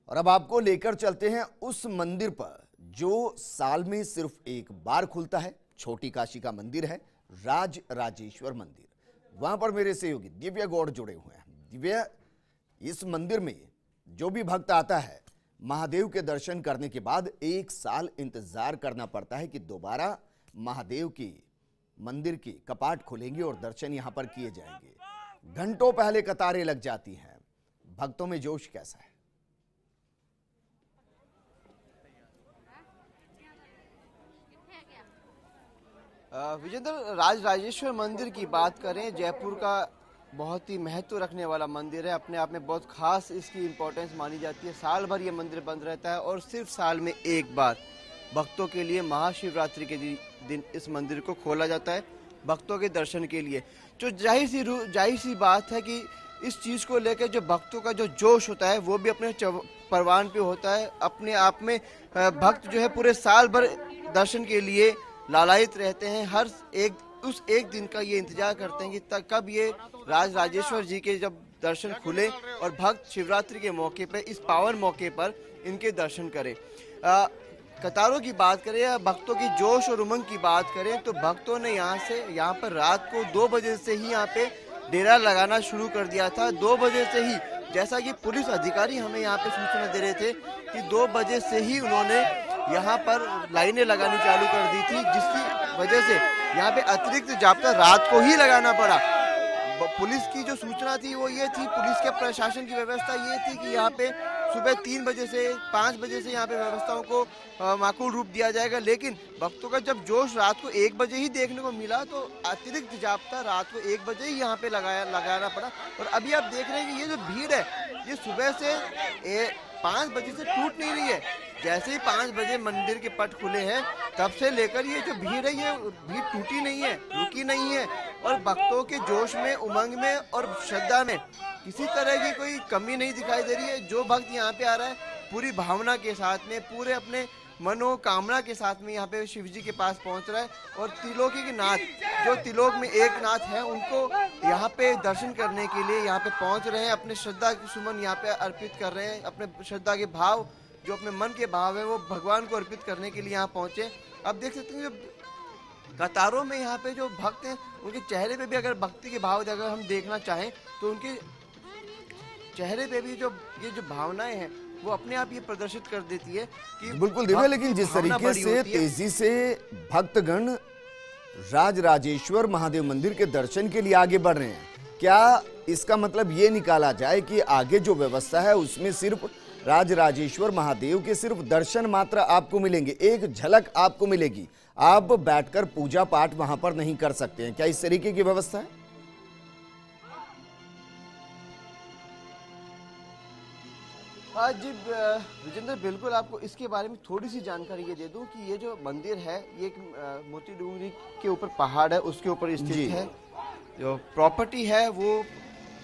और अब आपको लेकर चलते हैं उस मंदिर पर जो साल में सिर्फ एक बार खुलता है। छोटी काशी का मंदिर है राज राजेश्वर मंदिर। वहां पर मेरे सहयोगी दिव्या गौड़ जुड़े हुए हैं। दिव्या, इस मंदिर में जो भी भक्त आता है महादेव के दर्शन करने के बाद एक साल इंतजार करना पड़ता है कि दोबारा महादेव की मंदिर की कपाट खुलेंगे और दर्शन यहां पर किए जाएंगे। घंटों पहले कतारें लग जाती हैं। भक्तों में जोश कैसा है? विजेंद्र, राज राजेश्वर मंदिर की बात करें, जयपुर का बहुत ही महत्व रखने वाला मंदिर है। अपने आप में बहुत खास इसकी इम्पोर्टेंस मानी जाती है। साल भर ये मंदिर बंद रहता है और सिर्फ साल में एक बार भक्तों के लिए महाशिवरात्रि के दिन इस मंदिर को खोला जाता है भक्तों के दर्शन के लिए। जो जाहिर सी बात है कि इस चीज़ को लेकर जो भक्तों का जो जोश होता है वो भी अपने परवान पे होता है। अपने आप में भक्त जो है पूरे साल भर दर्शन के लिए लालायित रहते हैं। हर एक दिन का ये इंतजार करते हैं कि कब ये राज राजेश्वर जी के जब दर्शन खुले और भक्त शिवरात्रि के मौके पर, इस पावन मौके पर इनके दर्शन करें। कतारों की बात करें या भक्तों की जोश और उमंग की बात करें तो भक्तों ने यहाँ पर रात को 2 बजे से ही यहाँ पे डेरा लगाना शुरू कर दिया था। 2 बजे से ही, जैसा कि पुलिस अधिकारी हमें यहाँ पे सूचना दे रहे थे कि 2 बजे से ही उन्होंने यहाँ पर लाइनें लगानी चालू कर दी थी, जिसकी वजह से यहाँ पे अतिरिक्त जाब्ता रात को ही लगाना पड़ा। पुलिस की जो सूचना थी वो ये थी, पुलिस के प्रशासन की व्यवस्था ये थी कि यहाँ पे सुबह 3 बजे से 5 बजे से यहाँ पे व्यवस्थाओं को माकूल रूप दिया जाएगा। लेकिन भक्तों का जब जोश रात को 1 बजे ही देखने को मिला तो अतिरिक्त जाब्ता रात को 1 बजे ही यहाँ पे लगाना पड़ा। और अभी आप देख रहे हैं कि ये जो भीड़ है ये सुबह से 5 बजे से टूट नहीं रही है। जैसे ही 5 बजे मंदिर के पट खुले हैं तब से लेकर ये जो भीड़ है ये भीड़ टूटी नहीं है, रुकी नहीं है। और भक्तों के जोश में, उमंग में और श्रद्धा में किसी तरह की कोई कमी नहीं दिखाई दे रही है। जो भक्त यहाँ पे आ रहा है पूरी भावना के साथ में, पूरे अपने मनोकामना के साथ में यहाँ पे शिव जी के पास पहुँच रहा है। और त्रिलोकी के नाथ, जो त्रिलोक में एक नाथ है, उनको यहाँ पे दर्शन करने के लिए यहाँ पे पहुँच रहे हैं। अपने श्रद्धा के सुमन यहाँ पे अर्पित कर रहे हैं। अपने श्रद्धा के भाव, जो अपने मन के भाव है वो भगवान को अर्पित करने के लिए यहाँ पहुँचे। अब देख सकते हैं कतारों में यहाँ पे जो भक्त हैं उनके चेहरे पे भी अगर भक्ति के भाव अगर हम देखना चाहें तो उनके चेहरे पे भी जो ये जो भावनाएं हैं वो अपने आप ये प्रदर्शित कर देती है कि बिल्कुल दिव्या, लेकिन जिस तरीके से तेजी से भक्तगण राज राजेश्वर महादेव मंदिर के दर्शन के लिए आगे बढ़ रहे हैं, क्या इसका मतलब ये निकाला जाए कि आगे जो व्यवस्था है उसमें सिर्फ राज राजेश्वर महादेव के सिर्फ दर्शन मात्र आपको मिलेंगे, एक झलक आपको मिलेगी, आप बैठकर पूजा पाठ वहां पर नहीं कर सकते हैं? क्या इस तरीके की व्यवस्था है? हाँ जी विजेंद्र, बिल्कुल आपको इसके बारे में थोड़ी सी जानकारी ये दे दूं कि ये जो मंदिर है ये एक मोती डूंगरी के ऊपर पहाड़ है, उसके ऊपर स्थित है। जो प्रॉपर्टी है वो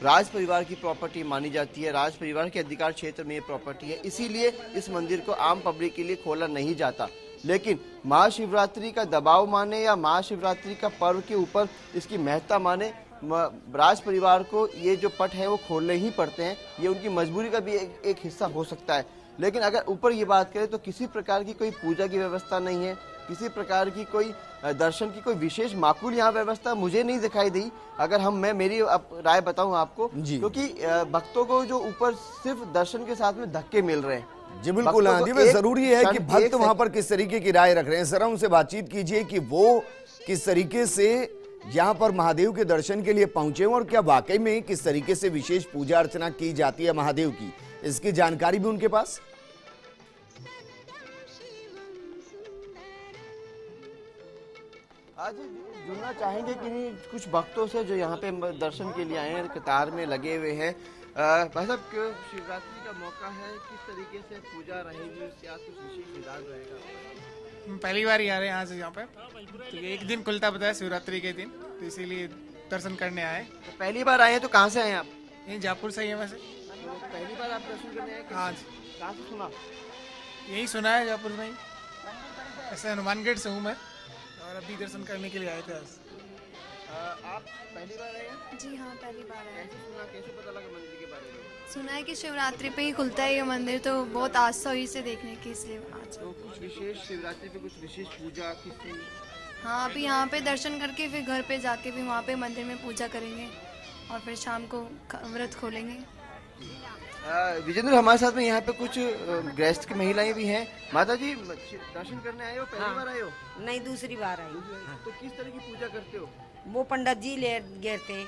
राज परिवार की प्रॉपर्टी मानी जाती है। राज परिवार के अधिकार क्षेत्र में ये प्रॉपर्टी है, इसीलिए इस मंदिर को आम पब्लिक के लिए खोला नहीं जाता। लेकिन महाशिवरात्रि का दबाव माने या महाशिवरात्रि का पर्व के ऊपर इसकी महत्ता माने, राज परिवार को ये जो पट है वो खोलने ही पड़ते हैं। ये उनकी मजबूरी का भी एक हिस्सा हो सकता है। लेकिन अगर ऊपर ये बात करें तो किसी प्रकार की कोई पूजा की व्यवस्था नहीं है, किसी प्रकार की कोई दर्शन की कोई विशेष माकूल यहाँ व्यवस्था मुझे नहीं दिखाई दी। अगर मैं मेरी राय बताऊं आपको, क्योंकि भक्तों को जो ऊपर सिर्फ दर्शन के साथ में धक्के मिल रहे हैं। जी बिल्कुल, जरूरी है कि भक्त वहां पर किस तरीके की राय रख रहे हैं। जरा उनसे बातचीत कीजिए कि वो किस तरीके से यहाँ पर महादेव के दर्शन के लिए पहुंचे और क्या वाकई में किस तरीके से विशेष पूजा अर्चना की जाती है महादेव की, इसकी जानकारी भी उनके पास। आज जुड़ना चाहेंगे कि कुछ भक्तों से जो यहाँ पे दर्शन के लिए आए हैं, कतार में लगे हुए हैं। भाई साहब, शिवरात्रि का मौका है, किस तरीके से पूजा रहेगी, क्या कुछ विशेष विधान रहेगा? पहली बार ही आ रहे हैं आज यहाँ पे, तो एक दिन खुलता पता है शिवरात्रि के दिन, तो इसीलिए दर्शन करने आए। तो पहली बार आए हैं तो कहाँ से आए हैं आप? यहीं जयपुर से ही है वैसे। तो पहली बार आप दर्शन करने आए? हाँ, कहाँ से सुना? यही सुना है जयपुर में ही। ऐसे हनुमानगढ़ से हूँ मैं और अभी दर्शन करने के लिए आए थे आज। आप पहली बार आए हैं? जी हाँ, पहली बार आए। कैसे सुना, कैसे पता लगा मंदिर के बारे में? सुना है कि शिवरात्रि पे ही खुलता है ये मंदिर, तो बहुत आस्था हुई इसे देखने की, इसलिए आज। तो कुछ विशेष शिवरात्रि पे कुछ विशेष पूजा किसी? हाँ, अभी यहाँ पे दर्शन करके फिर घर पे जाके भी वहाँ पे मंदिर में पूजा करेंगे और फिर शाम को व्रत खोलेंगे। विजेंद्र, हमारे साथ में यहाँ पे कुछ गेस्ट की महिलाएं भी हैं। माता जी, दर्शन करने आए हो? पहली बार आए हो? नहीं, दूसरी बार आई। तो किस तरह की पूजा करते हो? वो पंडित जी ले गिरते हैं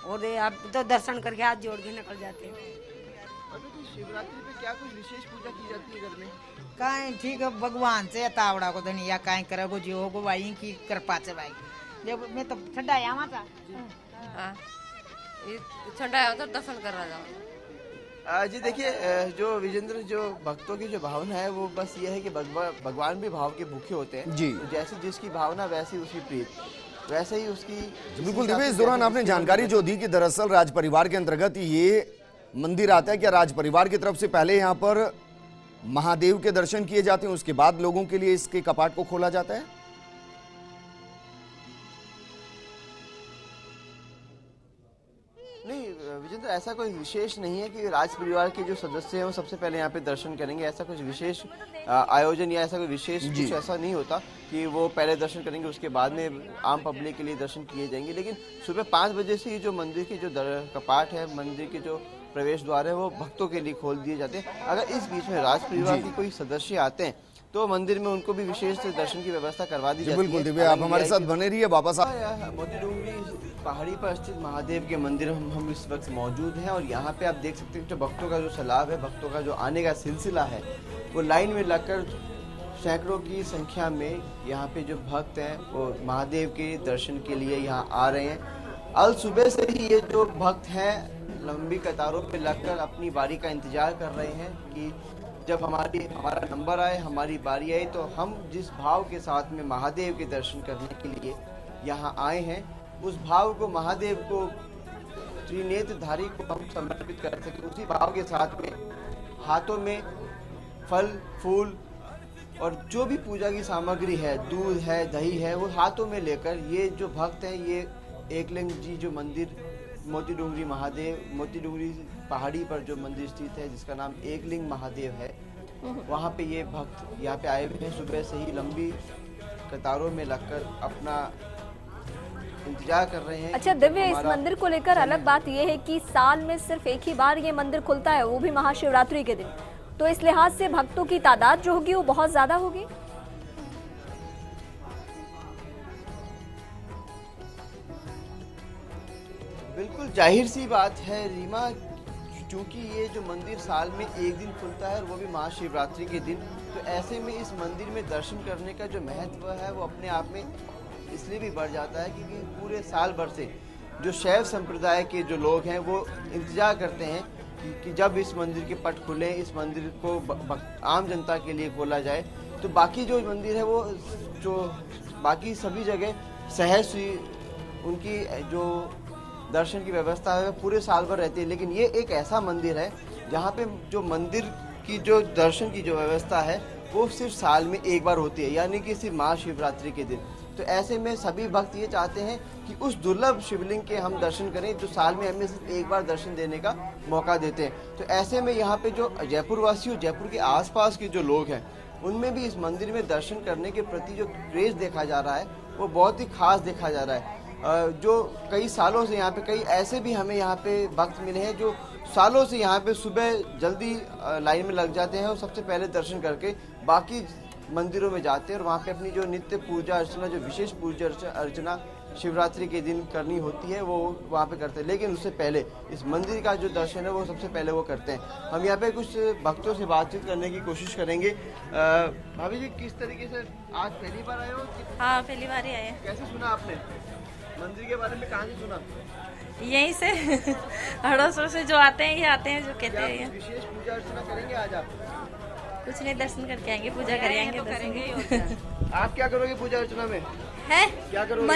और आप तो दर्शन करके हाथ जोड़ के निकल जाते हैं। शिवरात्रि पे क्या कुछ विशेष पूजा की जाती है घर में? काहे ठीक है, भगवान से तावड़ा को धनिया काहे करेगो जो होगो भाई की कृपा से भाई। जब मैं तो ठंडा आया वहाँ था, हाँ, ये ठंडा आया तो दर्शन कर रहा था। जी देखिए, जो विजेंद्र, जो भक्तों की जो भावना है वो बस ये है कि भगवान भी भाव के भूखे होते हैं जी। तो जैसे जिसकी भावना वैसी उसकी प्रीत, वैसे ही उसकी। बिल्कुल दिव्य, इस दौरान आपने जानकारी जो दी कि दरअसल राज परिवार के अंतर्गत ये मंदिर आता है। क्या राज परिवार की तरफ से पहले यहाँ पर महादेव के दर्शन किए जाते हैं, उसके बाद लोगों के लिए इसके कपाट को खोला जाता है? नहीं विजेंद्र, ऐसा कोई विशेष नहीं है कि राज परिवार के जो सदस्य हैं वो सबसे पहले यहाँ पे दर्शन करेंगे। ऐसा कुछ विशेष आयोजन या ऐसा कोई विशेष कुछ ऐसा नहीं होता कि वो पहले दर्शन करेंगे उसके बाद में आम पब्लिक के लिए दर्शन किए जाएंगे। लेकिन सुबह 5 बजे से ही जो मंदिर के जो कपाट है, मंदिर के जो प्रवेश द्वार है, वो भक्तों के लिए खोल दिए जाते हैं। अगर इस बीच में राज परिवार के कोई सदस्य आते हैं तो मंदिर में उनको भी विशेष दर्शन की व्यवस्था करवा दी जाती है। बिल्कुल दिव्य, आप हमारे साथ बने रहिए। वापस मोती डूंगरी पहाड़ी पर स्थित महादेव के मंदिर हम इस वक्त मौजूद हैं और यहाँ पे आप देख सकते हैं जो भक्तों का जो सैलाब है, भक्तों का जो आने का सिलसिला है, वो लाइन में लगकर सैकड़ों की संख्या में यहाँ पे जो भक्त हैं वो महादेव के दर्शन के लिए यहाँ आ रहे हैं। अल सुबह से ही ये जो भक्त हैं लंबी कतारों पे लगकर अपनी बारी का इंतजार कर रहे हैं कि जब हमारा नंबर आए, हमारी बारी आए, तो हम जिस भाव के साथ में महादेव के दर्शन करने के लिए यहाँ आए हैं, उस भाव को महादेव को, त्रिनेत्रधारी को हम समर्पित कर सकें। उसी भाव के साथ में हाथों में फल फूल और जो भी पूजा की सामग्री है, दूध है, दही है, वो हाथों में लेकर ये जो भक्त हैं, ये एकलिंग जी जो मंदिर मोती डूंगरी महादेव, मोती डूंगरी पहाड़ी पर जो मंदिर स्थित है जिसका नाम एकलिंग महादेव है, वहाँ पे ये भक्त यहाँ पे आए हुए हैं। सुबह से ही लंबी कतारों में लगकर अपना इंतजार कर रहे हैं। अच्छा दिव्य, इस मंदिर को लेकर अलग बात यह है कि साल में सिर्फ एक ही बार ये मंदिर खुलता है, वो भी महाशिवरात्रि के दिन, तो इस लिहाज से भक्तों की तादाद जो होगी वो बहुत ज्यादा होगी। बिल्कुल जाहिर सी बात है रीमा, क्योंकि ये जो मंदिर साल में एक दिन खुलता है और वो भी महाशिवरात्रि के दिन, तो ऐसे में इस मंदिर में दर्शन करने का जो महत्व है वो अपने आप में इसलिए भी बढ़ जाता है क्योंकि पूरे साल भर से जो शैव संप्रदाय के जो लोग हैं वो इंतजार करते हैं कि जब इस मंदिर के पट खुले, इस मंदिर को आम जनता के लिए खोला जाए। तो बाकी जो मंदिर है वो जो बाकी सभी जगह सहज उनकी जो दर्शन की व्यवस्था है पूरे साल भर रहती है, लेकिन ये एक ऐसा मंदिर है जहाँ पे जो मंदिर की जो दर्शन की जो व्यवस्था है वो सिर्फ साल में एक बार होती है, यानी कि सिर्फ महाशिवरात्रि के दिन। तो ऐसे में सभी भक्त ये चाहते हैं कि उस दुर्लभ शिवलिंग के हम दर्शन करें जो साल में हमें सिर्फ एक बार दर्शन देने का मौका देते हैं। तो ऐसे में यहाँ पे जो जयपुर वासी और जयपुर के आसपास के जो लोग हैं उनमें भी इस मंदिर में दर्शन करने के प्रति जो क्रेज देखा जा रहा है वो बहुत ही खास देखा जा रहा है। जो कई सालों से यहाँ पे कई ऐसे भी हमें यहाँ पे भक्त मिले हैं जो सालों से यहाँ पे सुबह जल्दी लाइन में लग जाते हैं और सबसे पहले दर्शन करके बाकी मंदिरों में जाते हैं और वहाँ पे अपनी जो नित्य पूजा अर्चना, जो विशेष पूजा अर्चना शिवरात्रि के दिन करनी होती है वो वहाँ पे करते हैं। लेकिन उससे पहले इस मंदिर का जो दर्शन है वो सबसे पहले वो करते हैं। हम यहाँ पे कुछ भक्तों से बातचीत करने की कोशिश करेंगे। भाभी जी, किस तरीके से आज पहली बार आए हो? हाँ, पहली बार ही आए हैं। कैसे सुना आपने मंदिर के बारे में? कहाँ से सुना? यहीं से हड़ोसों से जो आते हैं, ये आते हैं जो कहते हैं। विशेष पूजा अर्चना करेंगे आज आप? कुछ नहीं, दर्शन करके आएंगे, पूजा करेंगे, करेंगे। आप क्या करोगे पूजा अर्चना में? है क्या करोगे?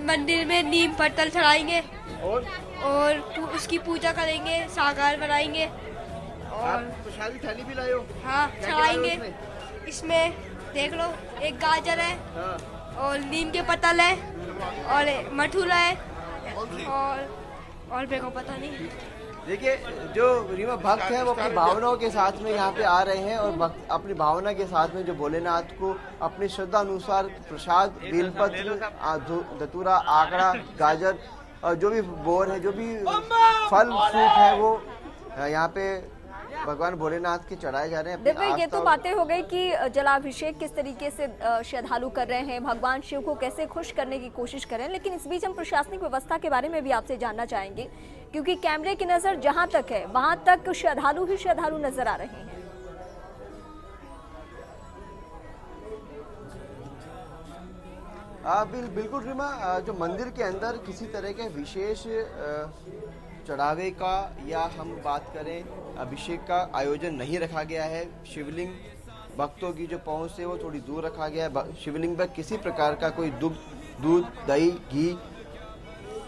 मंदिर में नीम पत्तल चढ़ाएंगे और उसकी पूजा करेंगे, सागर बनाएंगे और प्रसादी थाली भी लाए हो? हाँ, चढ़ाएंगे। इसमें देख लो, एक गाजर है और नीम के पत्तल है और मठूरा है और मेरे को पता नहीं। देखिए, जो रीमा भक्त हैं वो अपनी भावनाओं के साथ में यहाँ पे आ रहे हैं और भक्त अपनी भावना के साथ में जो भोलेनाथ को अपनी श्रद्धा अनुसार प्रसाद, बेलपत्र, धतूरा, आंकड़ा, गाजर और जो भी बोर है, जो भी फल फ्रूट है वो यहाँ पे भगवान भोलेनाथ के चढ़ाए जा रहे हैं। दिव्य, ये तो बातें हो गई कि जलाभिषेक किस तरीके से श्रद्धालु कर रहे हैं, भगवान शिव को कैसे खुश करने की कोशिश कर रहे हैं, लेकिन इस बीच हम प्रशासनिक व्यवस्था के बारे में भी आपसे जानना चाहेंगे, क्योंकि कैमरे की नजर जहां तक है वहां तक श्रद्धालु ही श्रद्धालु नजर आ रहे हैं। बिल्कुल रीमा, जो मंदिर के अंदर किसी तरह के विशेष चढ़ावे का या हम बात करें अभिषेक का आयोजन नहीं रखा गया है। शिवलिंग भक्तों की जो पहुंच से वो थोड़ी दूर रखा गया है। शिवलिंग पर किसी प्रकार का कोई दूध, दही, घी,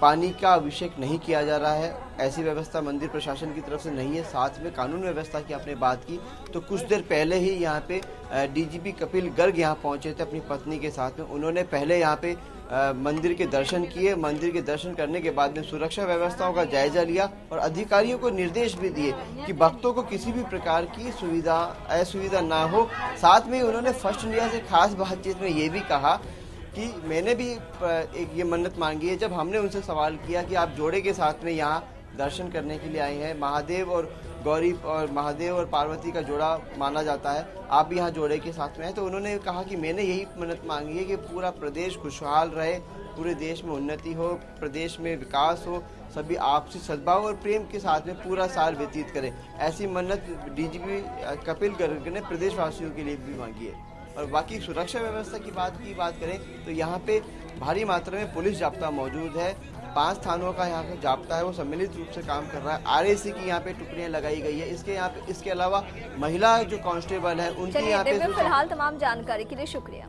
पानी का अभिषेक नहीं किया जा रहा है। ऐसी व्यवस्था मंदिर प्रशासन की तरफ से नहीं है। साथ में कानून व्यवस्था की आपने बात की तो कुछ देर पहले ही यहाँ पे डीजीपी कपिल गर्ग यहाँ पहुंचे थे अपनी पत्नी के साथ में। उन्होंने पहले यहाँ पे मंदिर के दर्शन किए। मंदिर के दर्शन करने के बाद में सुरक्षा व्यवस्थाओं का जायजा लिया और अधिकारियों को निर्देश भी दिए कि भक्तों को किसी भी प्रकार की असुविधा ना हो। साथ में उन्होंने फर्स्ट इंडिया से खास बातचीत में ये भी कहा कि मैंने भी एक ये मन्नत मांगी है। जब हमने उनसे सवाल किया कि आप जोड़े के साथ में यहाँ दर्शन करने के लिए आए हैं, महादेव और गौरी और महादेव और पार्वती का जोड़ा माना जाता है, आप भी यहाँ जोड़े के साथ में हैं, तो उन्होंने कहा कि मैंने यही मन्नत मांगी है कि पूरा प्रदेश खुशहाल रहे, पूरे देश में उन्नति हो, प्रदेश में विकास हो, सभी आपसी सद्भाव और प्रेम के साथ में पूरा साल व्यतीत करें। ऐसी मन्नत डीजीपी कपिल गर्ग ने प्रदेशवासियों के लिए भी मांगी है। और बाकी सुरक्षा व्यवस्था की बात करें तो यहाँ पे भारी मात्रा में पुलिस जाब्ता मौजूद है। 5 थानों का यहाँ पे जाब्ता है, वो सम्मिलित रूप से काम कर रहा है। आरएसी की यहाँ पे टुकड़ियाँ लगाई गई है। इसके अलावा महिला जो कांस्टेबल है उनकी यहाँ पे। फिलहाल तमाम जानकारी के लिए शुक्रिया।